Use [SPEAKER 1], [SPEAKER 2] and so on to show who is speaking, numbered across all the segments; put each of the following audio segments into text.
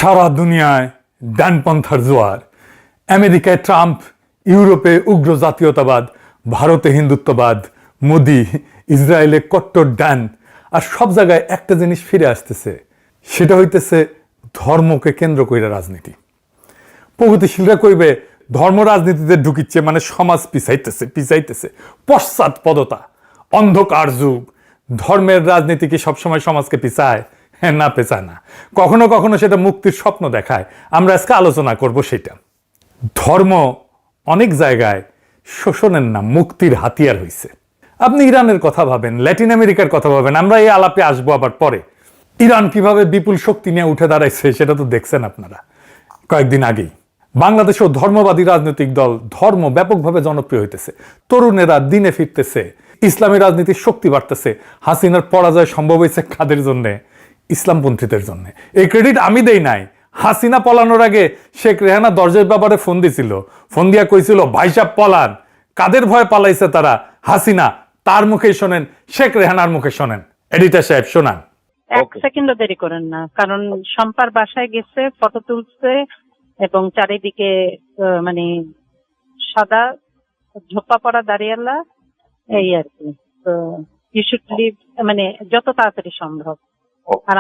[SPEAKER 1] সারা দুনিয়ায় ডানপন্থার জোয়ার। আমেরিকায় ট্রাম্প, ইউরোপে উগ্র জাতীয়তাবাদ, ভারতে হিন্দুত্ববাদ, মোদি, ইসরায়েলে কট্টর ডান। আর সব জায়গায় একটা জিনিস ফিরে আসতেছে, সেটা হইতেছে ধর্মকে কেন্দ্র করে রাজনীতি। প্রগতিশীলরা কইবে ধর্ম রাজনীতিতে ঢুকিচ্ছে, মানে সমাজ পিছাইতেছে। পশ্চাৎপদতা, অন্ধকার যুগ। ধর্মের রাজনীতি কি সবসময় সমাজকে পিছায়? হ্যাঁ, না, পেছায় না। কখনো কখনো সেটা মুক্তির স্বপ্ন দেখায়। আমরা আজকে আলোচনা করব সেটা। ধর্ম অনেক জায়গায় শোষণের নাম মুক্তির হাতিয়ার হয়েছে। আপনি ইরানের কথা ভাবেন, ল্যাটিন আমেরিকার কথা ভাবেন, আমরা এই আলাপে আসবো আবার পরে। ইরান কিভাবে বিপুল শক্তি নিয়ে উঠে দাঁড়াইছে সেটা তো দেখছেন আপনারা কয়েকদিন আগেই। বাংলাদেশেও ধর্মবাদী রাজনৈতিক দল, ধর্ম ব্যাপকভাবে জনপ্রিয় হইতেছে। তরুণেরা দিনে ফিরতেছে, ইসলামী রাজনীতির শক্তি বাড়তেছে। হাসিনার পরাজয় সম্ভব হয়েছে কাদের জন্যে? ইসলামপন্থীদের জন্য। এই ক্রেডিট আমি দেই নাই। হাসিনা পলানোর আগে শেখ রেহানা দরজার ব্যাপারে ফোন দিছিল, ফোন দিয়া কইছিল ভাই সাহেব পলান। কাদের ভয় পালাইছে তারা? হাসিনা। তার মুখে শোনেন, শেখ রেহানার মুখে শোনেন। এডিটর সাহেব শোনান।
[SPEAKER 2] এক সেকেন্ডও দেরি করেন না, কারণ শম্পার বাসায় গেছে, ফটো তুলছে এবং চারিদিকে মানে সাদা ঝোপা পড়া দাঁড়িয়ালা, এই আর কি। তো ইউ শুড লিভ, মানে যত তাড়াতাড়ি সম্ভব। আর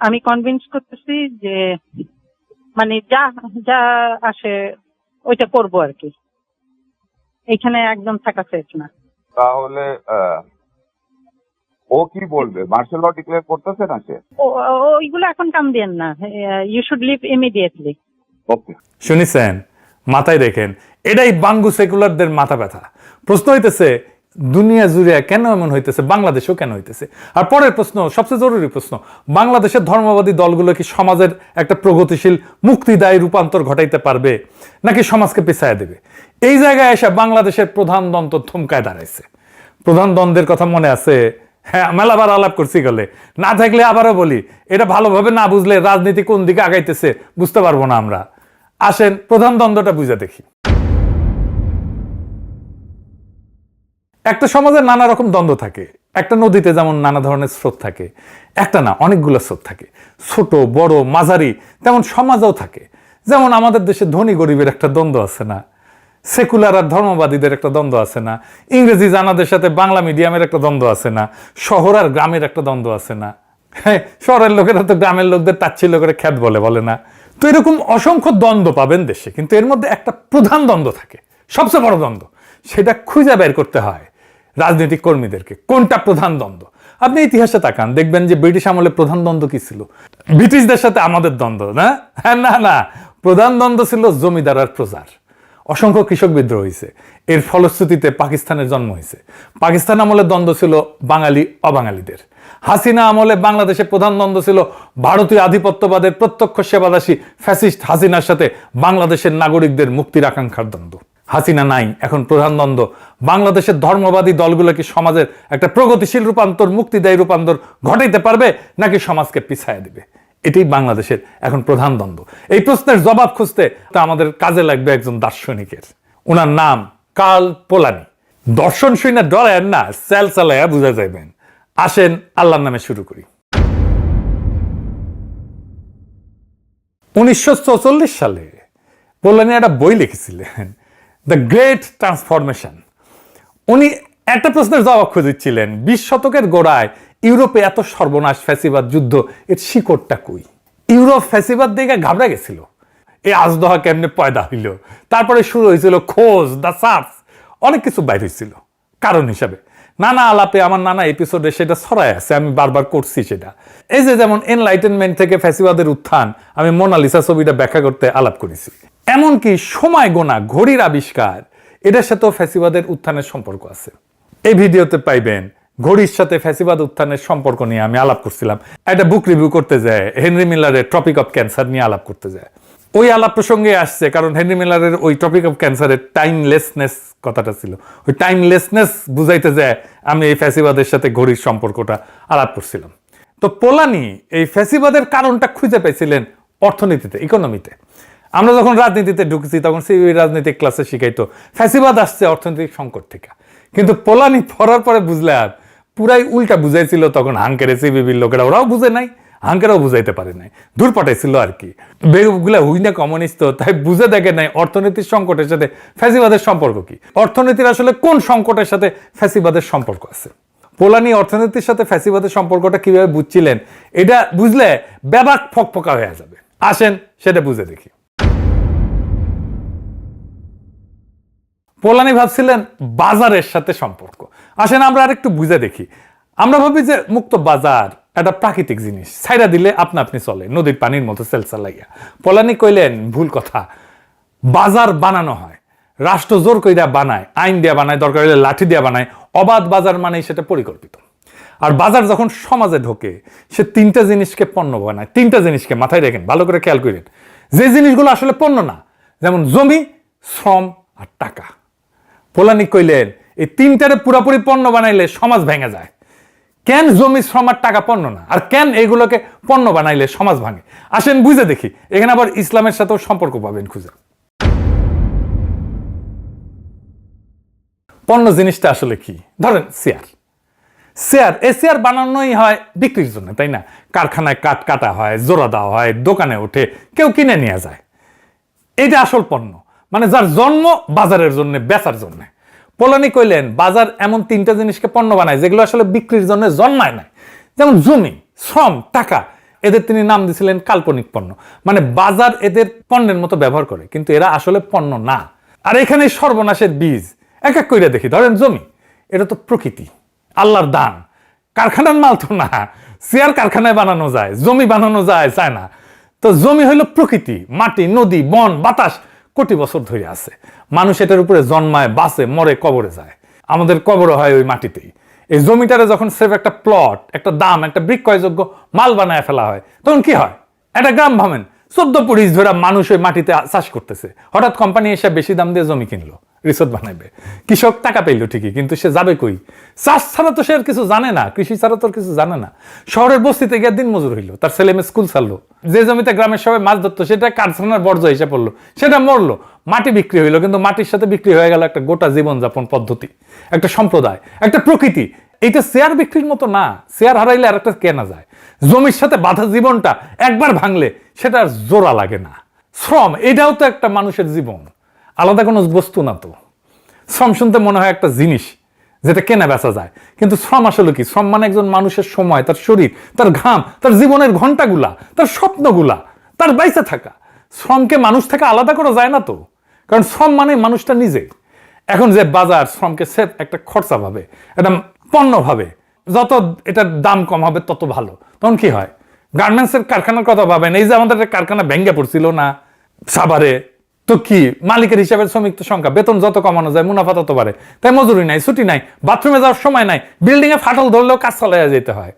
[SPEAKER 2] আমি কনভিন্স করতেছি যে মানে যা যা আসে ওইটা করবো আর কি। এখানে একদম থাকা সেফ না।
[SPEAKER 3] তাহলে ও কি বলবে? মার্শাল ল ডিক্লেয়ার করতেছে না সে?
[SPEAKER 2] ওইগুলো এখন কাম দিয়েন না। You should leave immediately.
[SPEAKER 3] Okay,
[SPEAKER 1] শুনেছেন? মাথায় রেখেন, এটাই বাঙ্গু সেকুলারদের মাথা ব্যথা। প্রশ্ন হইতেছে দুনিয়া জুড়ে কেন এমন হইতেছে, বাংলাদেশেও কেন হইতেছে? আর পরের প্রশ্ন, সবচেয়ে জরুরি প্রশ্ন, বাংলাদেশের ধর্মবাদী দলগুলো কি সমাজের একটা প্রগতিশীল মুক্তিদায়ী রূপান্তর ঘটাইতে পারবে, নাকি সমাজকে পেছায় দেবে? এই জায়গায় এসে বাংলাদেশের প্রধান দ্বন্দ্ব থমকায় দাঁড়াইছে। প্রধান দ্বন্দ্বের কথা মনে আছে? হ্যাঁ, মেলাবার আলাপ করছি গেলে, না থাকলে আবারও বলি, এটা ভালোভাবে না বুঝলে রাজনীতি কোন দিকে আগাইতেছে বুঝতে পারবো না আমরা। আসেন প্রধান দ্বন্দ্বটা বুঝে দেখি। একটা সমাজে নানা রকম দ্বন্দ্ব থাকে। একটা নদীতে যেমন নানা ধরনের স্রোত থাকে, একটা না অনেকগুলো স্রোত থাকে, ছোট বড় মাঝারি। তেমন সমাজও থাকে। যেমন আমাদের দেশে ধনী গরিবের একটা দ্বন্দ্ব আছে না, সেকুলার আর ধর্মবাদীদের একটা দ্বন্দ্ব আছে না, ইংরেজি জানাদের সাথে বাংলা মিডিয়ামের একটা দ্বন্দ্ব আছে না, শহর আর গ্রামের একটা দ্বন্দ্ব আছে না। হ্যাঁ, শহরের লোকেরা তো গ্রামের লোকদের তাচ্ছিল্য করে খ্যাত বলে না। তো এরকম অসংখ্য দ্বন্দ্ব পাবেন দেশে, কিন্তু এর মধ্যে একটা প্রধান দ্বন্দ্ব থাকে, সবচেয়ে বড় দ্বন্দ্ব। সেটা খুঁজে বের করতে হয় রাজনৈতিক কর্মীদেরকে, কোনটা প্রধান দ্বন্দ্ব। আপনি ইতিহাসে তাকান, দেখবেন যে ব্রিটিশ আমলে প্রধান দ্বন্দ্ব কি ছিল? ব্রিটিশদের সাথে আমাদের দ্বন্দ্ব না? হ্যাঁ, না, প্রধান দ্বন্দ্ব ছিল জমিদার আর প্রজার। অসংখ্য কৃষক বিদ্রোহ হয়েছে, এর ফলশ্রুতিতে পাকিস্তানের জন্ম হয়েছে। পাকিস্তান আমলে দ্বন্দ্ব ছিল বাঙালি অবাঙালিদের। হাসিনা আমলে বাংলাদেশে প্রধান দ্বন্দ্ব ছিল ভারতীয় আধিপত্যবাদের প্রত্যক্ষ সেবাদাসী ফ্যাসিস্ট হাসিনার সাথে বাংলাদেশের নাগরিকদের মুক্তির আকাঙ্ক্ষার দ্বন্দ্ব। হাসিনা নাই, এখন প্রধান দ্বন্দ্ব বাংলাদেশের ধর্মবাদী দলগুলো কি সমাজের একটা প্রগতিশীল রূপান্তর, মুক্তিদায়ী রূপান্তর ঘটাইতে পারবে, নাকি সমাজকে পিছায় দিবে? এটাই বাংলাদেশের এখন প্রধান দ্বন্দ্ব। এই প্রশ্নের জবাব খুঁজতে তা আমাদের কাজে লাগবে একজন দার্শনিকের। ওনার নাম কার্ল পোলানি। দর্শন শুনে ডরেন না, সেল চালাইয়া বুঝা যাইবেন। আসেন আল্লাহর নামে শুরু করি। 1944 সালে পোলানি একটা বই লিখেছিলেন, দ্য গ্রেট ট্রান্সফরমেশন। উনি একটা প্রশ্নের জবাব খুঁজেছিলেন, 20 শতকের গোড়ায় ইউরোপে এত সর্বনাশ, ফ্যাসিবাদ, যুদ্ধ, এর শিকড়টা কই? ইউরোপ ফ্যাসিবাদ দেখে ঘাবড়া গেছিল, এই আজদহা কেমনে পয়দা হইল। তারপরে শুরু হয়েছিল খোঁজ, দ্য সার্চ, অনেক কিছু বাইর হয়েছিল কারণ হিসাবে। নানা আলাপে আমার নানা এপিসোডে সেটা ছড়ায় আছে, আমি বারবার করছি সেটা। এই যে যেমন এনলাইটেনমেন্ট থেকে ফ্যাসিবাদের উত্থান, আমি মোনালিসা ছবিটা ব্যাখ্যা করতে আলাপ করেছি। এমনকি সময় গোনা ঘড়ির আবিষ্কার, এটার সাথেও ফ্যাসিবাদের উত্থানের সম্পর্ক আছে। এই ভিডিওতে পাইবেন ঘড়ির সাথে ফ্যাসিবাদ উত্থানের সম্পর্ক নিয়ে আমি আলাপ করছিলাম। একটা বুক রিভিউ করতে যায়, হেনরি মিলারের টপিক অফ ক্যান্সার নিয়ে আলাপ করতে যায়। ওই আলাপ প্রসঙ্গে আসছে কারণ হেনরি মিলারের ওই টপিক অফ ক্যান্সারের টাইমলেসনেস কথাটা ছিল। ওই টাইমলেসনেস বুঝাইতে যায় আমি এই ফ্যাসিবাদের সাথে ঘড়ির সম্পর্কটা আলাপ করছিলাম। তো পোলানি এই ফ্যাসিবাদের কারণটা খুঁজে পেয়েছিলেন অর্থনীতিতে, ইকোনমিতে। আমরা যখন রাজনীতিতে ঢুকেছি তখন সেই রাজনৈতিক ক্লাসে শিখাইতো ফ্যাসিবাদ আসছে অর্থনৈতিক সংকট থেকে। কিন্তু পোলানি পড়ার পরে বুঝলাম পুরাই উল্টা বুঝাইছিল তখন হাঙ্কের সিবিবির লোকেরা, ওরাও বুঝে নাই আঙ্কেরাও বুঝাইতে পারে নাই, দূর পাঠাইছিল আর কি। বেগুলা হুইনা কমিউনিস্ট, তাই বুঝে দেখে নাই অর্থনীতির সংকটের সাথে ফ্যাসিবাদের সম্পর্ক কি, অর্থনীতির আসলে কোন সংকটের সাথে ফ্যাসিবাদের সম্পর্ক আছে। পোলানি অর্থনীতির সাথে ফ্যাসিবাদের সম্পর্কটা কিভাবে বুঝছিলেন, এটা বুঝলে ব্যাপক ফকফকা হয়ে যাবে। আসেন সেটা বুঝে দেখি। পোলানি ভাবছিলেন বাজারের সাথে সম্পর্ক। আসেন আমরা আরেকটু বুঝে দেখি। আমরা ভাবি যে মুক্ত বাজার একটা প্রাকৃতিক জিনিস, ছাইরা দিলে আপনা আপনি চলে, নদীর পানির মতো সেলসালাইয়া। পোলানি কইলেন ভুল কথা, বাজার বানানো হয়, রাষ্ট্র জোর কইরা বানায়, আইন দিয়া বানায়, দরকার হলে লাঠি দিয়া বানায়। অবাধ বাজার মানেই সেটা পরিকল্পিত। আর বাজার যখন সমাজে ঢোকে, সে তিনটা জিনিসকে পণ্য বানায়। তিনটা জিনিসকে মাথায় রাখেন, ভালো করে খেয়াল করেন, যে জিনিসগুলো আসলে পণ্য না, যেমন জমি, শ্রম আর টাকা। পোলানি কইলেন এই তিনটারে পুরাপুরি পণ্য বানাইলে সমাজ ভেঙে যায়। কেন জমি, শ্রম আর টাকা পণ্য না, আর কেন এগুলোকে পণ্য বানাইলে সমাজ ভাঙে? আসেন বুঝে দেখি। এখানে আবার ইসলামের সাথেও সম্পর্ক পাবেন খুঁজে। পণ্য জিনিসটা আসলে কি? ধরেন চেয়ার। এই চেয়ার বানানোই হয় বিক্রির জন্য, তাই না? কারখানায় কাঠ কাটা হয়, জোড়া দেওয়া হয়, দোকানে ওঠে, কেউ কিনে নিয়ে যায়। এটা আসল পণ্য, মানে যার জন্ম বাজারের জন্য, বেচার জন্য। পোলানি কইলেন বাজার এমন তিনটা জিনিসকে পণ্য বানায় যেগুলো আসলে বিক্রির জন্য জন্মায় নাই। যেমন জমি, শ্রম, টাকা। এদের তিনি নাম দিয়েছিলেন কাল্পনিক পণ্য, মানে বাজার এদের পণ্যের মতো ব্যবহার করে, কিন্তু এরা আসলে পণ্য না। আর এখানে সর্বনাশের বীজ এক এক কইরা দেখি। ধরেন জমি, এটা তো প্রকৃতি, আল্লাহর দান, কারখানার মাল তো না। চেয়ার কারখানায় বানানো যায়, জমি বানানো যায় চায় না। তো জমি হইল প্রকৃতি, মাটি, নদী, বন, বাতাস কোটি বছর ধরে আছে। মানুষ এটার উপরে জন্মায়, বাঁচে, মরে, কবরে যায়। আমাদের কবর হয় ওই মাটিতেই। এই জমিটারে যখন সেফ একটা প্লট, একটা দাম, একটা বিক্রয়যোগ্য মাল বানায় ফেলা হয়, তখন কি হয়? একটা গ্রাম ভাবেন, 14 ধরে মানুষ ওই মাটিতে চাষ করতেছে। হঠাৎ কোম্পানি এসে বেশি দাম দিয়ে জমি কিনলো, রিসোর্ট বানাইবে। কৃষক টাকা পেইল ঠিকই, কিন্তু সে যাবে কই? চাষ ছাড়া তো সে আর কিছু জানে না, কৃষি ছাড়া তো কিছু জানে না। শহরের বস্তিতে গিয়ে দিন মজুর হইলো, তার ছেলে মেয়ে স্কুল ছাড়লো। যে জমিতে গ্রামের সবাই মাছ ধরতো সেটা কারখানার বর্জ্য এসে পড়লো, সেটা মরলো। মাটি বিক্রি হইলো, কিন্তু মাটির সাথে বিক্রি হয়ে গেল একটা গোটা জীবনযাপন পদ্ধতি, একটা সম্প্রদায়, একটা প্রকৃতি। এইটা শেয়ার বিক্রির মতো না। শেয়ার হারাইলে আর একটা কেনা যায়। জমির সাথে বাঁধা জীবনটা একবার ভাঙলে সেটা আর জোড়া লাগে না। শ্রম, এটাও তো একটা মানুষের জীবন, আলাদা কোনো বস্তু না তো। শ্রম শুনতে মনে হয় একটা জিনিস যেটা কেনা বেচা যায়, কিন্তু শ্রম আসলে কি? শ্রম মানে একজন মানুষের সময়, তার শরীর, তার ঘাম, তার জীবনের ঘন্টাগুলা, তার স্বপ্নগুলা, তার বাইসে থাকা। শ্রমকে মানুষ থেকে আলাদা করা যায় না তো, কারণ শ্রম মানে মানুষটা নিজে। এখন যে বাজার শ্রমকে সেফ একটা খরচা ভাবে, একটা পণ্য ভাবে, যত এটার দাম কম হবে তত ভালো। তখন কি হয়? গার্মেন্টসের কারখানার কথা ভাবেন, এই যে আমাদের কারখানা ভেঙে পড়ছিল না সাভারে, তো কি মালিকের হিসাবে শ্রমিকদের সংখ্যা, বেতন যত কমানো যায় মুনাফা তত বাড়ে, তাই মজুরি নাই, ছুটি নাই, বাথরুমে যাওয়ার সময় নাই, বিল্ডিং এ ফাটল ধরলেও কাজ চালাইয়া যেতে হয়।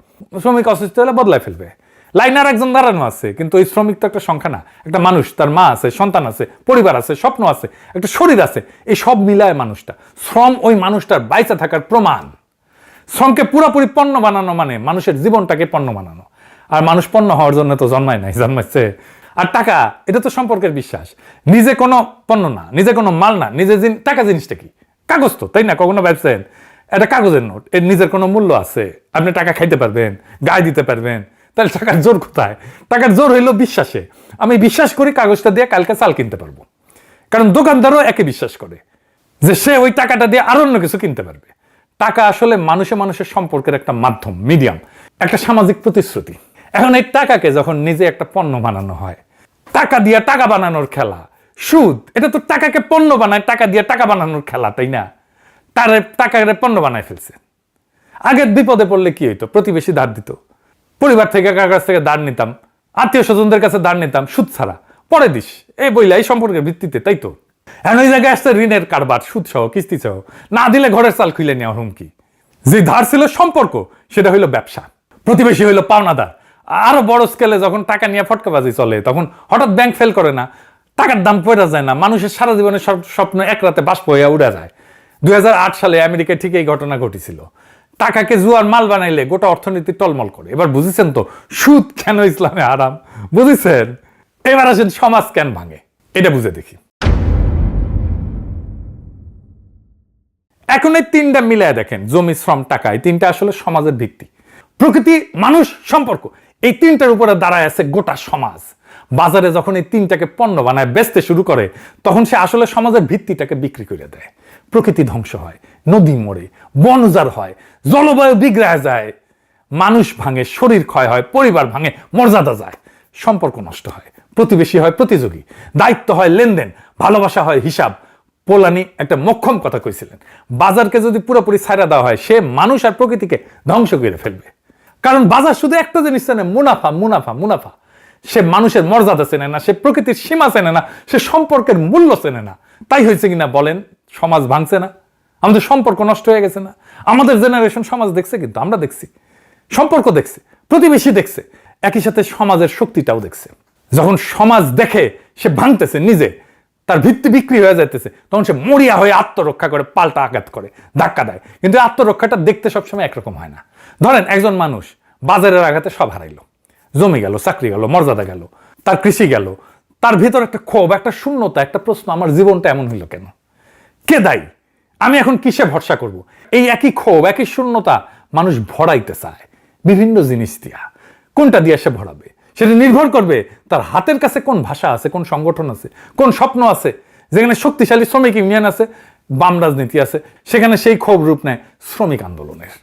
[SPEAKER 1] শ্রমিক অসুস্থ হলে বদলাই ফেলবে, লাইনার একজন দাঁড়ানো আছে, কিন্তু ওই শ্রমিক তো একটা সংখ্যা না, একটা মানুষ, তার মা আছে, সন্তান আছে, পরিবার আছে, স্বপ্ন আছে, একটা শরীর আছে। এই সব মিলায় মানুষটা। শ্রম ওই মানুষটার বাইচা থাকার প্রমাণ। শ্রমকে পুরোপুরি পণ্য বানানো মানে মানুষের জীবনটাকে পণ্য বানানো। আর মানুষ পণ্য হওয়ার জন্য তো জন্মায় নাই, জন্মাচ্ছে। আর টাকা, এটা তো সম্পর্কের বিশ্বাস। নিজে কোনো পণ্য না, নিজে কোনো মাল না, নিজে টাকা জিনিসটা কি? কাগজ তো, তাই না? কখনো ভাবছেন এটা কাগজের নোট, এর নিজের কোনো মূল্য আছে? আপনি টাকা খাইতে পারবেন, গায়ে দিতে পারবেন, তাহলে টাকার জোর কোথায়? টাকার জোর হইলো বিশ্বাসে। আমি বিশ্বাস করি কাগজটা দিয়ে কালকে চাল কিনতে পারবো, কারণ দোকানদারও একে বিশ্বাস করে যে সে ওই টাকাটা দিয়ে আরো অন্য কিছু কিনতে পারবে। টাকা আসলে মানুষে মানুষের সম্পর্কের একটা মাধ্যম, মিডিয়াম, একটা সামাজিক প্রতিশ্রুতি। এখন এই টাকাকে যখন নিজে একটা পণ্য বানানো হয়, টাকা দিয়ে টাকা বানানোর খেলা, সুদ, এটা তো টাকাকে পণ্য বানায়, টাকা দিয়ে টাকা বানানোর খেলা, তাই না? তার টাকাকে পণ্য বানায় ফেলছে। আগের বিপদে পড়লে কি হইতো? প্রতিবেশী ধার দিত, পরিবার থেকে কার কাছ থেকে ধার নিতাম, আত্মীয় স্বজনদের কাছে ধার নিতাম, সুদ ছাড়া, পরে দিস, এই বইলা, এই সম্পর্কের ভিত্তিতে, তাই তো? এখন ওই জায়গায় আসছে ঋণের কারবার, সুদ সহ, কিস্তি সহ, না দিলে ঘরের চাল খুলে নেওয়া হুমকি। যে ধার ছিল সম্পর্ক, সেটা হইলো ব্যবসা। প্রতিবেশী হইলো পাওনাদার। আরো বড় স্কেলে যখন টাকা নিয়ে ফটকাবাজি চলে, তখন হঠাৎ ব্যাংক ফেল করে না, টাকার দাম পড়া যায় না, মানুষের সারা জীবনের স্বপ্ন এক রাতে বাষ্প হইয়া উড়া যায়। 2008 সালে আমেরিকায় ঠিক এই ঘটনা ঘটেছিল। টাকাকে জুয়ার মাল বানাইলে গোটা অর্থনীতি টলমল করে। এবার বুঝেছেন তো সুদ কেন ইসলামে হারাম? বুঝেছেন? এবার আসেন সমাজ কেন ভাঙে, এটা বুঝে দেখি। এখন এই তিনটা মিলায় দেখেন, জমি, শ্রম, টাকা, এই তিনটা আসলে সমাজের ভিত্তি। প্রকৃতি, মানুষ, সম্পর্ক, এই তিনটার উপরে দাঁড়ায় আছে গোটা সমাজ। বাজারে যখন এই তিনটাকে পণ্য বানায় বেচতে শুরু করে, তখন সে আসলে সমাজের ভিত্তিটাকে বিক্রি করে দেয়। প্রকৃতি ধ্বংস হয়, নদী মরে, বন উজাড় হয়, জলবায়ু বিগড়ে যায়, মানুষ ভাঙে, শরীর ক্ষয় হয়, পরিবার ভাঙে, মর্যাদা যায়, সম্পর্ক নষ্ট হয়, প্রতিবেশী হয় প্রতিযোগী, দায়িত্ব হয় লেনদেন, ভালোবাসা হয় হিসাব। পোলানি একটা মোক্ষম কথা কইছিলেন, বাজারকে যদি পুরোপুরি ছাইড়া দেওয়া হয়, সে মানুষ আর প্রকৃতিকে ধ্বংস করে ফেলবে। কারণ বাজার শুধু একটা জিনিস চেনে, মুনাফা মুনাফা মুনাফা। সে মানুষের মর্যাদা চেনে না, সে প্রকৃতির সীমা চেনে না, সে সম্পর্কের মূল্য চেনে না। তাই হয়েছে কিনা বলেন, সমাজ ভাঙছে না, আমাদের সম্পর্ক নষ্ট হয়ে গেছে না? আমাদের জেনারেশন সমাজ দেখছে, কিন্তু আমরা দেখছি, সম্পর্ক দেখছে, প্রতিবেশী দেখছে, একই সাথে সমাজের শক্তিটাও দেখছে। যখন সমাজ দেখে সে ভাঙতেছে নিজে, তার ভিত্তি বিক্রি হয়ে যাইতেছে, তখন সে মরিয়া হয়ে আত্মরক্ষা করে, পাল্টা আঘাত করে, ধাক্কা দেয়। কিন্তু আত্মরক্ষাটা দেখতে সবসময় একরকম হয় না। ধরেন একজন মানুষ বাজারের আঘাতে সব হারাইলো, জমি গেল, চাকরি গেল, মর্যাদা গেল, তার কৃষি গেল, তার ভিতর একটা ক্ষোভ, একটা শূন্যতা, একটা প্রশ্ন, আমার জীবনটা এমন হইল কেন? কে দায়ী? আমি এখন কিসে ভরসা করব? এই একই ক্ষোভ, একই শূন্যতা মানুষ ভরাইতে চায় বিভিন্ন জিনিস দিয়া। কোনটা দিয়ে সে ভরাবে সেটা নির্ভর করবে তার হাতের কাছে কোন ভাষা আছে, কোন সংগঠন আছে, কোন স্বপ্ন আছে। যেখানে শক্তিশালী শ্রমিক ইউনিয়ন আছে, বাম রাজনীতি আছে, সেখানে সেই ক্ষোভ রূপ নেয় শ্রমিক আন্দোলনের,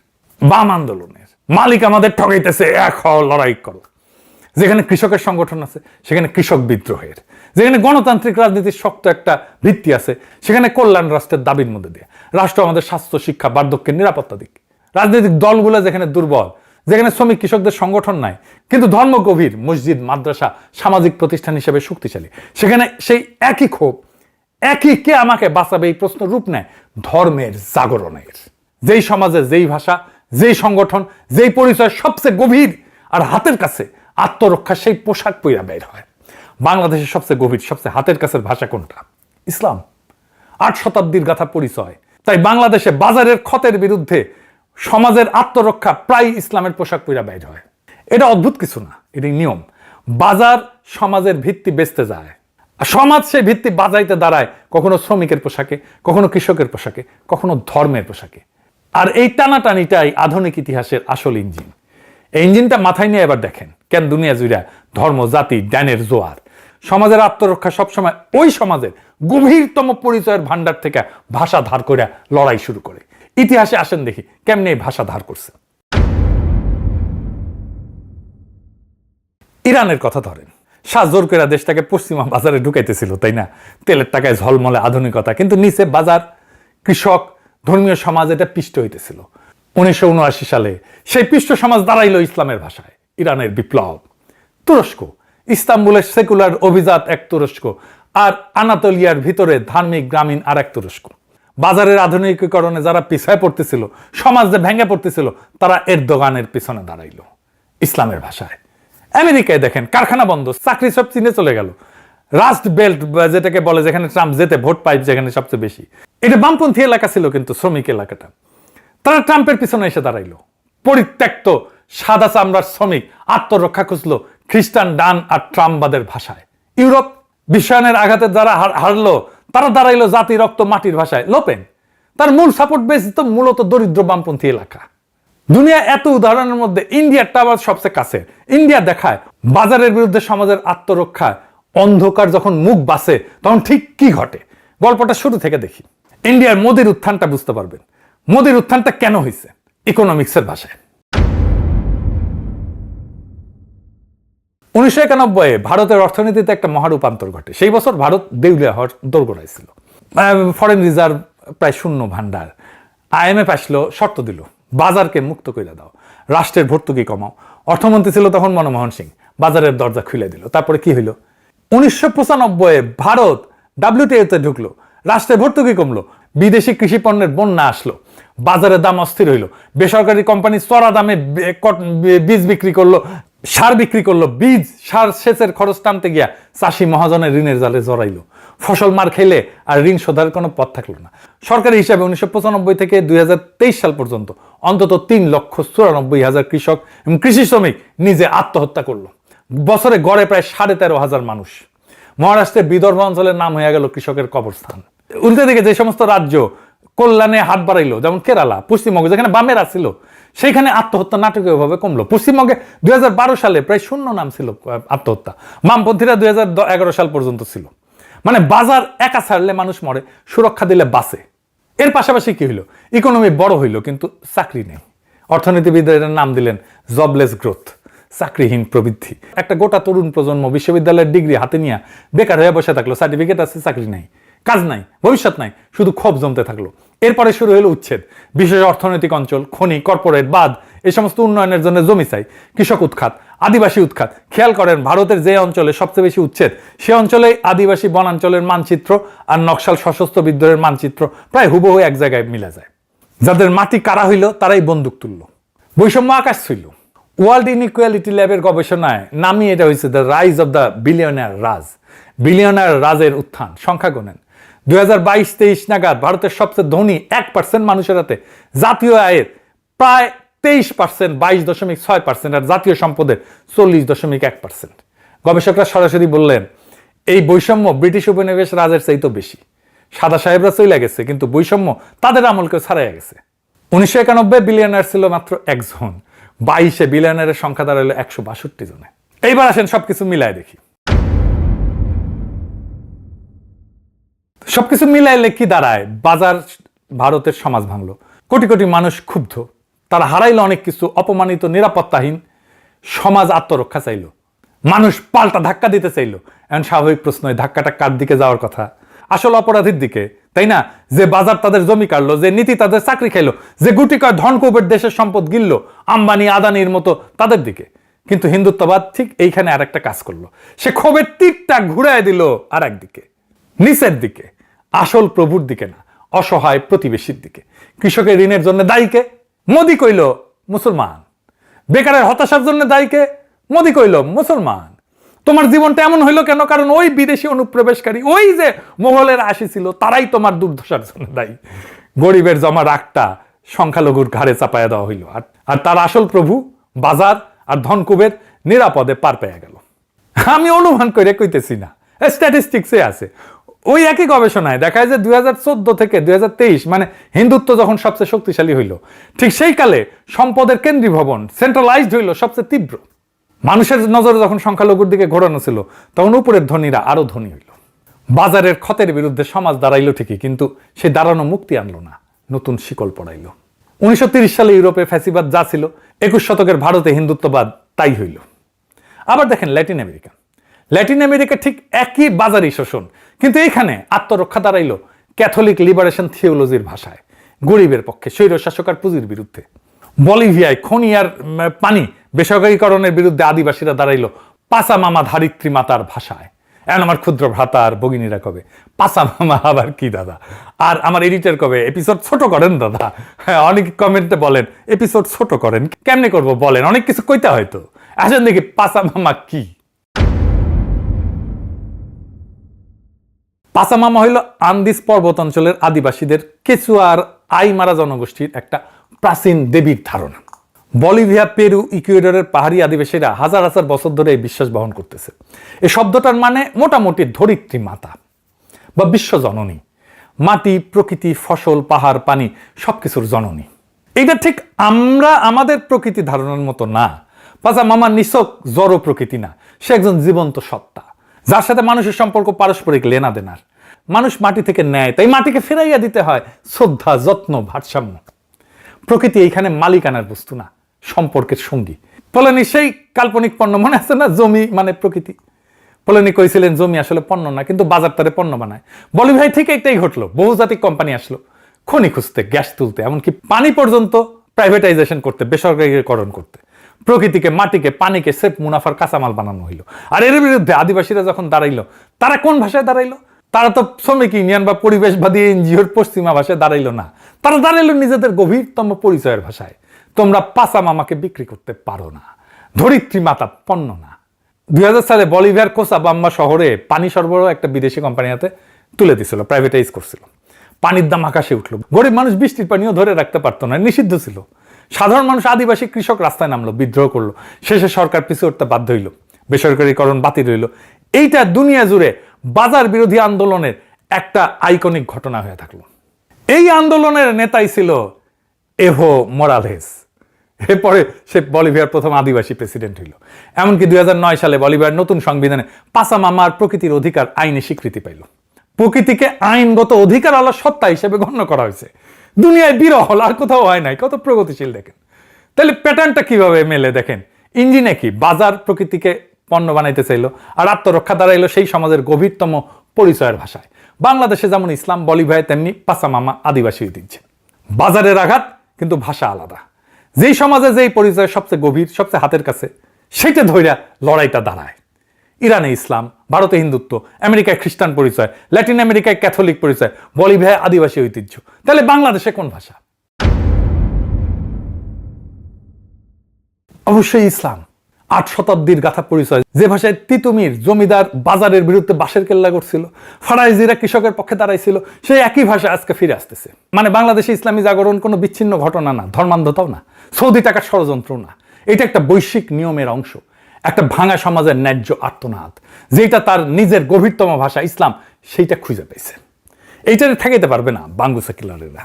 [SPEAKER 1] বাম আন্দোলনের। মালিক আমাদের ঠকাইতেছে, এক হও, লড়াই করো। যেখানে কৃষকের সংগঠন আছে, সেখানে কৃষক বিদ্রোহের। যেখানে গণতান্ত্রিক রাজনীতির শক্ত একটা ভিত্তি আছে, সেখানে কল্যাণ রাষ্ট্রের দাবির মধ্যে দিয়ে রাষ্ট্র আমাদের স্বাস্থ্য, শিক্ষা, বার্ধক্যের নিরাপত্তা দিক। রাজনৈতিক দলগুলো যেখানে দুর্বল, যেখানে শ্রমিক কৃষকদের সংগঠন নাই, কিন্তু ধর্ম গভীর, মসজিদ, মাদ্রাসা সামাজিক প্রতিষ্ঠান হিসেবে শক্তিশালী, সেখানে সেই একই ক্ষোভ, একই কে আমাকে বাঁচাবে এই প্রশ্ন রূপ নেয় ধর্মের জাগরণের। যেই সমাজে যেই ভাষা, যেই সংগঠন, যেই পরিচয় সবচেয়ে গভীর আর হাতের কাছে, আত্মরক্ষা সেই পোশাক পইরা বের হয়। বাংলাদেশের সবচেয়ে গভীর, সবচেয়ে হাতের কাছের ভাষা কোনটা? ইসলাম। 8 শতাব্দীর গাথা পরিচয়। তাই বাংলাদেশে বাজারের ক্ষতের বিরুদ্ধে সমাজের আত্মরক্ষা প্রায় ইসলামের পোশাক পইরা বের হয়। এটা অদ্ভুত কিছু না, এটাই নিয়ম। বাজার সমাজের ভিত্তি বেচতে যায়, আর সমাজ সেই ভিত্তি বাজাইতে দাঁড়ায় কখনো শ্রমিকের পোশাকে, কখনো কৃষকের পোশাকে, কখনো ধর্মের পোশাকে। আর এই টানাটানিটাই আধুনিক ইতিহাসের আসল ইঞ্জিন। এই ইঞ্জিনটা মাথায় নিয়ে এবার দেখেন কেন দুনিয়া জুড়ে ধর্ম, জাতি, জ্ঞানের জোয়ার। সমাজের আত্মরক্ষা সবসময় ওই সমাজের গভীরতম পরিচয়ের ভান্ডার থেকে ভাষা ধার করে লড়াই শুরু করে। ইতিহাসে আসেন দেখি কেমনে এই ভাষা ধার করছে। ইরানের কথা ধরেন, শাহ জোর করে দেশটাকে পশ্চিমা বাজারে ঢুকাইতেছিল, তাই না? তেলের টাকায় ঝলমলে আধুনিকতা, কিন্তু নিচে বাজার, কৃষক, ধর্মীয় সমাজ এটা পিষ্ট হইতেছিল। 1979 সালে সেই পিষ্ট সমাজ দাঁড়াইল ইসলামের ভাষায়। ইরানের বিপ্লব। তুরস্ক, ইস্তাম্বুলের সেকুলার অভিজাত এক তুরস্ক, আর আনাতোলিয়ার ভিতরে ধার্মিক গ্রামীণ আর এক তুরস্ক। বাজারের আধুনিকীকরণে যারা পিছায় পড়তেছিল, সমাজ যে ভেঙে পড়তেছিল, তারা এরদোগানের পিছনে দাঁড়াইল ইসলামের ভাষায়। আমেরিকায় দেখেন কারখানা বন্ধ, চাকরি সব চীনে চলে গেল। রাস্ট বেল্ট যেটাকে বলে, যেখানে ট্রাম্প যেতে ভোট পায়, যেখানে সবচেয়ে বেশি, এটা বামপন্থী এলাকা ছিল, কিন্তু শ্রমিক এলাকাটা। তারা ট্রাম্পের পিছনে এসে দাঁড়াইল। পরিত্যক্ত সাদা চামড়ার শ্রমিক আত্মরক্ষা খুঁজলো খ্রিস্টান ডান আর ট্রাম্পবাদের ভাষায়। ইউরোপ বিশ্বায়নের আঘাতে যারা হারলো, তারা দাঁড়াইলো জাতি, রক্ত, মাটির ভাষায়। লোপেন তার মূল সাপোর্ট বেস তো মূলত দরিদ্র বামপন্থী এলাকা। দুনিয়া এত উদাহরণের মধ্যে ইন্ডিয়ারটা আবার সবচেয়ে কাছে। ইন্ডিয়া দেখায় বাজারের বিরুদ্ধে সমাজের আত্মরক্ষায় অন্ধকার যখন মুখ বাসে, তখন ঠিক কি ঘটে। গল্পটা শুরু থেকে দেখি। ইন্ডিয়ার মোদির উত্থানটা বুঝতে পারবেন। মোদির উত্থানটা কেন হয়েছে? ইকোনমিক্সের ভাষায়। 1991 ভারতের অর্থনীতিতে একটা মহারূপান্তর ঘটে। সেই বছর ভারত দেউলিয়া হওয়ার দোরগোড়ায় ছিল। ফরেন রিজার্ভ প্রায় শূন্য ভান্ডার। IMF আসলো, শর্ত দিল, বাজারকে মুক্ত করে দাও, রাষ্ট্রের ভর্তুকি কমাও। অর্থমন্ত্রী ছিল তখন মনমোহন সিং। বাজারের দরজা খুলে দিল। তারপরে কি হইল? 1995 ভারত WTO-তে ঢুকলো, রাষ্ট্রের ভর্তুকি কমলো, বিদেশি কৃষি পণ্যের বন্যা আসলো, বাজারের দাম অস্থির হইল, বেসরকারি কোম্পানি চড়া দামে বীজ বিক্রি করলো, সার বিক্রি করলো, বীজ সার সেচের খরচ টানতে গিয়া চাষি মহাজনের ঋণের জালে জড়াইলো। ফসল মার খেলে আর ঋণ শোধার কোনো পথ থাকলো না। সরকারি হিসাবে 1995 থেকে 2023 সাল পর্যন্ত অন্তত 3,94,000 কৃষক এবং কৃষি শ্রমিক নিজে আত্মহত্যা করলো। বছরে গড়ে প্রায় 13,500 মানুষ। মহারাষ্ট্রের বিদর্ভ অঞ্চলের নাম হয়ে গেল কৃষকের কবরস্থান। উল্টে দিকে যে সমস্ত রাজ্য কল্যাণে হাত বাড়াইলো, যেমন কেরালা, পশ্চিমবঙ্গ, যেখানে বামেরা ছিল, সেইখানে আত্মহত্যা নাটকীয়ভাবে কমলো। পশ্চিমবঙ্গে 2012 সালে প্রায় শূন্য নাম ছিল আত্মহত্যা, বামপন্থীরা 2011 সাল পর্যন্ত ছিল। মানে বাজার একা ছাড়লে মানুষ মরে, সুরক্ষা দিলে বাঁচে। এর পাশাপাশি কি হইলো, ইকোনমি বড় হইলো কিন্তু চাকরি নেই। অর্থনীতিবিদদের নাম দিলেন জবলেস গ্রোথ, চাকরিহীন প্রবৃদ্ধি। একটা গোটা তরুণ প্রজন্ম বিশ্ববিদ্যালয়ের ডিগ্রি হাতে নিয়ে বেকার হয়ে বসে থাকলো, সার্টিফিকেট আছে, চাকরি নাই, কাজ নাই, ভবিষ্যৎ নাই, শুধু ক্ষোভ জমতে থাকলো। এরপরে শুরু হলো উচ্ছেদ, বিশেষ অর্থনৈতিক অঞ্চল, খনি, কর্পোরেট, বাঁধ, এই সমস্ত উন্নয়নের জন্য জমি চাই, কৃষক উৎখাত, আদিবাসী উৎখাত। খেয়াল করেন ভারতের যে অঞ্চলে সবচেয়ে বেশি উচ্ছেদ, সে অঞ্চলেই আদিবাসী বনাঞ্চলের মানচিত্র আর নকশাল সশস্ত্র বিদ্রোহের মানচিত্র প্রায় হুবহু এক জায়গায় মিলা যায়। যাদের মাটি কারা হইল তারাই বন্দুক তুলল, বৈষম্য আকাশ ছুঁইল। ওয়ার্ল্ড ইনইকুয়ালিটি ল্যাবের গবেষণায় নামই এটা হয়েছে the rise of the billionaire Raj, billionaire রাজের উত্থান। সংখ্যা গোনেন 2022-23 নাগাদ ভারতের সবচেয়ে ধনী 1% মানুষের হাতে জাতীয় আয়ের প্রায় 23%, 22.6%, আর জাতীয় সম্পদের 40.1%। গবেষকরা সরাসরি বললেন এই বৈষম্য ব্রিটিশ উপনিবেশ রাজের চাইতেও বেশি। সাদা সাহেবরা চলে গেছে কিন্তু বৈষম্য তাদের আমলকেও ছাড়াইয়া গেছে। 1991 বিলিয়নার ছিল মাত্র একজন, 22-এ বিলিয়নারের সংখ্যা দাঁড়ালো 162 জনে। এইবার আসেন সবকিছু মিলায় দেখি। সবকিছু মিলাইলে কি দাঁড়ায়? বাজার ভারতের সমাজ ভাঙলো, কোটি কোটি মানুষ ক্ষুব্ধ, তারা হারাইলো অনেক কিছু, অপমানিত, নিরাপত্তাহীন সমাজ আত্মরক্ষা চাইল, মানুষ পাল্টা ধাক্কা দিতে চাইল। এখন স্বাভাবিক প্রশ্ন, ধাক্কাটা কার দিকে যাওয়ার কথা? আসল অপরাধীর দিকে, তাই না? যে বাজার তাদের জমি কাটলো, যে নীতি তাদের চাকরি খাইলো, যে গুটি কয় ধনকুবের দেশের সম্পদ গিললো, আম্বানি আদানির মতো তাদের দিকে। কিন্তু হিন্দুত্ববাদ ঠিক এইখানে আর একটা কাজ করলো, সে ক্ষোভের তীরটা ঘুরায় দিল আর একদিকে, নিচের দিকে, আসল প্রভুর দিকে না, অসহায় প্রতিবেশীর দিকে। কৃষকের ঋণের জন্য দায়ীকে? মোদি কইল মুসলমান। বেকারের হতাশার জন্য দায়ীকে? মোদি কইল মুসলমান। তোমার জীবনটা এমন হইলো কেন? কারণ ওই বিদেশি অনুপ্রবেশকারী, ওই যে মোগলের আসি ছিল, তারাই তোমার দুর্দশার জন্য দায়ী। গরিবের জমা রাগটা সংখ্যালঘুর ঘাড়ে চাপায়া দেওয়া হইল, আর তার আসল প্রভু বাজার আর ধনকুবের নিরাপদে পার পেয়ে গেল। আমি অনুমান করে কইতেছি না, স্ট্যাটিস্টিক্সে আছে। ওই একই গবেষণায় দেখা যায় যে 2014 থেকে 2023, মানে হিন্দুত্ব যখন সবচেয়ে শক্তিশালী হইল, ঠিক সেই কালে সম্পদের কেন্দ্রীভবন সেন্ট্রালাইজড হইল সবচেয়ে তীব্র। মানুষের নজরে যখন সংখ্যালঘুর দিকে ঘোরানো ছিল, তখন উপরের ধনীরা আরো ধনী হইল। বাজারের ক্ষতের বিরুদ্ধে সমাজ দাঁড়াইলো ঠিকই, কিন্তু সেই দাঁড়ানো মুক্তি আনলো না, নতুন শিকল পড়াইল। 1930 সালে ইউরোপে ফ্যাসিবাদ যা ছিল, 21 শতকের ভারতে হিন্দুত্ববাদ তাই হইল। আবার দেখেন ল্যাটিন আমেরিকা, ল্যাটিন আমেরিকা ঠিক একই বাজারি শোষণ, কিন্তু এইখানে আত্মরক্ষা দাঁড়াইল ক্যাথলিক লিবারেশন থিওলজির ভাষায়, গরিবের পক্ষে, স্বৈরশাসক আর পুঁজির বিরুদ্ধে। বলিভিয়ায় খনি আর পানি বেসরকারীকরণের বিরুদ্ধে আদিবাসীরা দাঁড়াইল পাসা মামা ধারিত্রী মাতার ভাষায়। এখন আমার ক্ষুদ্র ভ্রাতা আর ভগিনীরা কবে পাসা মামা আবার কি দাদা, আর আমার এডিটর কবে এপিসোড ছোট করেন দাদা। হ্যাঁ, অনেক কমেন্টে বলেন এপিসোড ছোট করেন, কেমনে করবো বলেন, অনেক কিছু কইতে হয়তো। আসেন দেখি পাসা মামা কি। পাসা মামা হইল আন্দিজ পর্বত অঞ্চলের আদিবাসীদের কেচুয়া আর আইমারা জনগোষ্ঠীর একটা প্রাচীন দেবীর ধারণা। বলিভিয়া, পেরু, ইকুয়েডরের পাহাড়ি আদিবাসীরা হাজার হাজার বছর ধরে এই বিশ্বাস বহন করতেছে। এই শব্দটার মানে মোটামুটি ধরিত্রী মাতা বা বিশ্ব জননী, মাটি, প্রকৃতি, ফসল, পাহাড়, পানি সবকিছুর জননী। এইটা ঠিক আমরা আমাদের প্রকৃতি ধারণার মতো না। পাসা মামা নিছক জড় প্রকৃতি না, সে একজন জীবন্ত সত্তা, যার সাথে মানুষের সম্পর্ক পারস্পরিক লেনা দেনার। মানুষ মাটি থেকে নেয়, তাই মাটিকে ফেরাইয়া দিতে হয় শ্রদ্ধা, যত্ন, ভারসাম্য। প্রকৃতি এইখানে মালিকানার বস্তু না, সম্পর্কের সঙ্গী। পোলানি সেই কাল্পনিক পণ্য, মনে আছে না, জমি মানে প্রকৃতি। পোলানি কইছিলেন জমি আসলে পণ্য না, কিন্তু বাজার তারে পণ্য বানায়। বলিভিয়ায় ঠিক এইটাই ঘটলো, বহুজাতিক কোম্পানি আসলো খনি খুঁজতে, গ্যাস তুলতে, এমনকি পানি পর্যন্ত প্রাইভেটাইজেশন করতে, বেসরকারীকরণ করতে। প্রকৃতিকে, মাটিকে, পানিকে সেফ মুনাফার কাঁচামাল বানানো হইলো। আর এর বিরুদ্ধে আদিবাসীরা যখন দাঁড়াইলো, তারা কোন ভাষায় দাঁড়াইলো? তারা তো শ্রমিক ইউনিয়ন বা পরিবেশবাদী এনজিওর পশ্চিমা ভাষায় দাঁড়াইলো না, তারা দাঁড়াইলো নিজেদের গভীরতম পরিচয়ের ভাষায়। তোমরা পাসা মামাকে বিক্রি করতে পারো না, ধরিত্রী মাতা পণ্য না। 2000 সালে বলিভিয়ার কোচাবাম্বা শহরে পানি সরবরাহ একটা বিদেশি কোম্পানি হাতে তুলে দিছিল, প্রাইভেটাইজ করছিল। পানির দাম আকাশে উঠলো, গরিব মানুষ বৃষ্টির পানিও ধরে রাখতে পারতো না, নিষিদ্ধ ছিল। সাধারণ মানুষ, আদিবাসী কৃষক রাস্তায় নামলো, বিদ্রোহ করলো। শেষে সরকার পিছু উঠতে বাধ্য হইল, বেসরকারীকরণ বাতিল হইল। এইটা দুনিয়া জুড়ে বাজার বিরোধী আন্দোলনের একটা আইকনিক ঘটনা হয়ে থাকলো। এই আন্দোলনের নেতাই ছিল এভো মোরালেস। এরপরে সে বলিভিয়ার প্রথম আদিবাসী প্রেসিডেন্ট হইল। এমনকি 2009 সালে বলিভিয়ার নতুন সংবিধানে পাসামামার প্রকৃতির অধিকার আইনি স্বীকৃতি পাইল। প্রকৃতিকে আইনগত অধিকার আলা সত্তা হিসেবে গণ্য করা হয়েছে। দুনিয়ায় বিরল, আর কোথাও হয় নাই। কত প্রগতিশীল দেখেন। তাহলে প্যাটার্নটা কিভাবে মেলে দেখেন। ইঞ্জিনে কি বাজার প্রকৃতিকে পণ্য বানাইতে চাইলো, আর আত্মরক্ষা দাঁড়াইলো সেই সমাজের গভীরতম পরিচয়ের ভাষায়। বাংলাদেশে যেমন ইসলাম, বলিভিয়ায় তেমনি পাসামামা আদিবাসী ঐতিহ্য। বাজারের আঘাত, কিন্তু ভাষা আলাদা। যেই সমাজে যেই পরিচয় সবচেয়ে গভীর, সবচেয়ে হাতের কাছে, সেটা ধইরা লড়াইটা দাঁড়ায়। ইরানে ইসলাম, ভারতে হিন্দুত্ব, আমেরিকায় খ্রিস্টান পরিচয়, ল্যাটিন আমেরিকায় ক্যাথলিক পরিচয়, বলিভিয়ায় আদিবাসী ঐতিহ্য। তাহলে বাংলাদেশে কোন ভাষা? অবশ্যই ইসলাম। 8 শতাব্দীর গাথা পরিচয়, যে ভাষায় তিতুমির জমিদার বাজারের বিরুদ্ধে বাঁশের কেল্লা করছিল, ফারাইজিরা কৃষকের পক্ষে দাঁড়াইছিল, সেই একই ভাষা আজকে ফিরে আসতেছে। মানে বাংলাদেশে ইসলামী জাগরণ কোনো বিচ্ছিন্ন ঘটনা না, ধর্মান্ধতাও না, সৌদি টাকার ষড়যন্ত্র না। এটা একটা বৈশ্বিক নিয়মের অংশ, একটা ভাঙা সমাজের ন্যায্য আর্তনাদ, যেটা তার নিজের গভীরতম ভাষা ইসলাম সেইটা খুঁজে পেয়েছে। এইটারে ঠেকাইতে পারবে না বাঙ্গু সেকুলারেরা।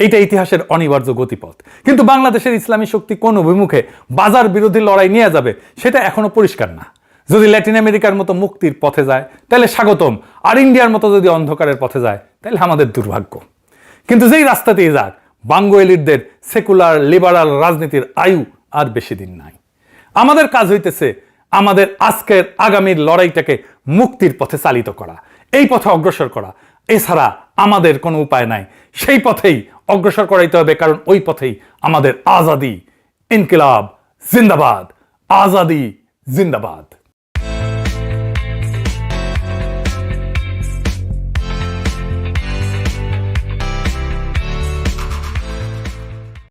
[SPEAKER 1] এইটা ইতিহাসের অনিবার্য গতিপথ। কিন্তু বাংলাদেশের ইসলামী শক্তি কোন অভিমুখে বাজার বিরোধী লড়াই নিয়ে যাবে সেটা এখনো পরিষ্কার না। যদি ল্যাটিন আমেরিকার মতো মুক্তির পথে যায় তাহলে স্বাগতম, আর ইন্ডিয়ার মতো যদি অন্ধকারের পথে যায় তাহলে আমাদের দুর্ভাগ্য। কিন্তু যেই রাস্তাতেই যাক, বাঙ্গু এলিটদের সেকুলার লিবারাল রাজনীতির আয়ু আর বেশি দিন নাই। আমাদের কাজ হইতেছে আমাদের আজকের আগামীর লড়াইটাকে মুক্তির পথে চালিত করা, এই পথে অগ্রসর করা। এছাড়া আমাদের কোনো উপায় নাই। সেই পথেই অগ্রসর করাইতে হবে, কারণ ওই পথেই আমাদের আজাদি। ইনকিলাব জিন্দাবাদ, আজাদি জিন্দাবাদ।